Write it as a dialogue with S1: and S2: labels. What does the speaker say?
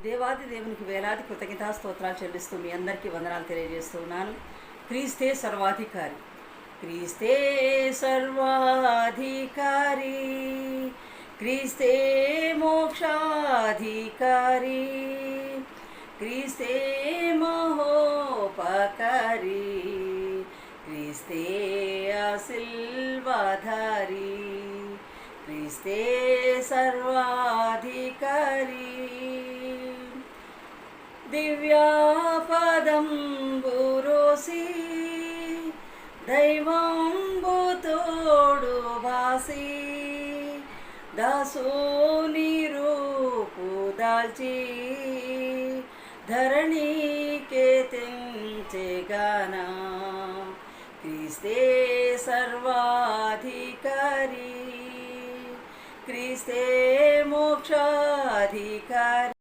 S1: దేవాది దేవునికి వేలాది కృతజ్ఞతా స్తోత్రాలు చెల్లిస్తూ మీ అందరికీ వందనాలు తెలియజేస్తున్నాను. క్రీస్తే సర్వాధికారి, క్రీస్తే సర్వాధికారి, క్రీస్తే మోక్షాధికారి, క్రీస్తే మహోపకారి, క్రీస్తే ఆశీర్వాదారి, క్రీస్తే సర్వాధికారి. దివ్యాపదంబు రోసి దైవంబు తోడు బాసి దాసుని రూపు దాల్చి ధరణికే తెంచెగానా క్రీస్తే సర్వాధికారి, క్రీస్తే మోక్షాధికారి.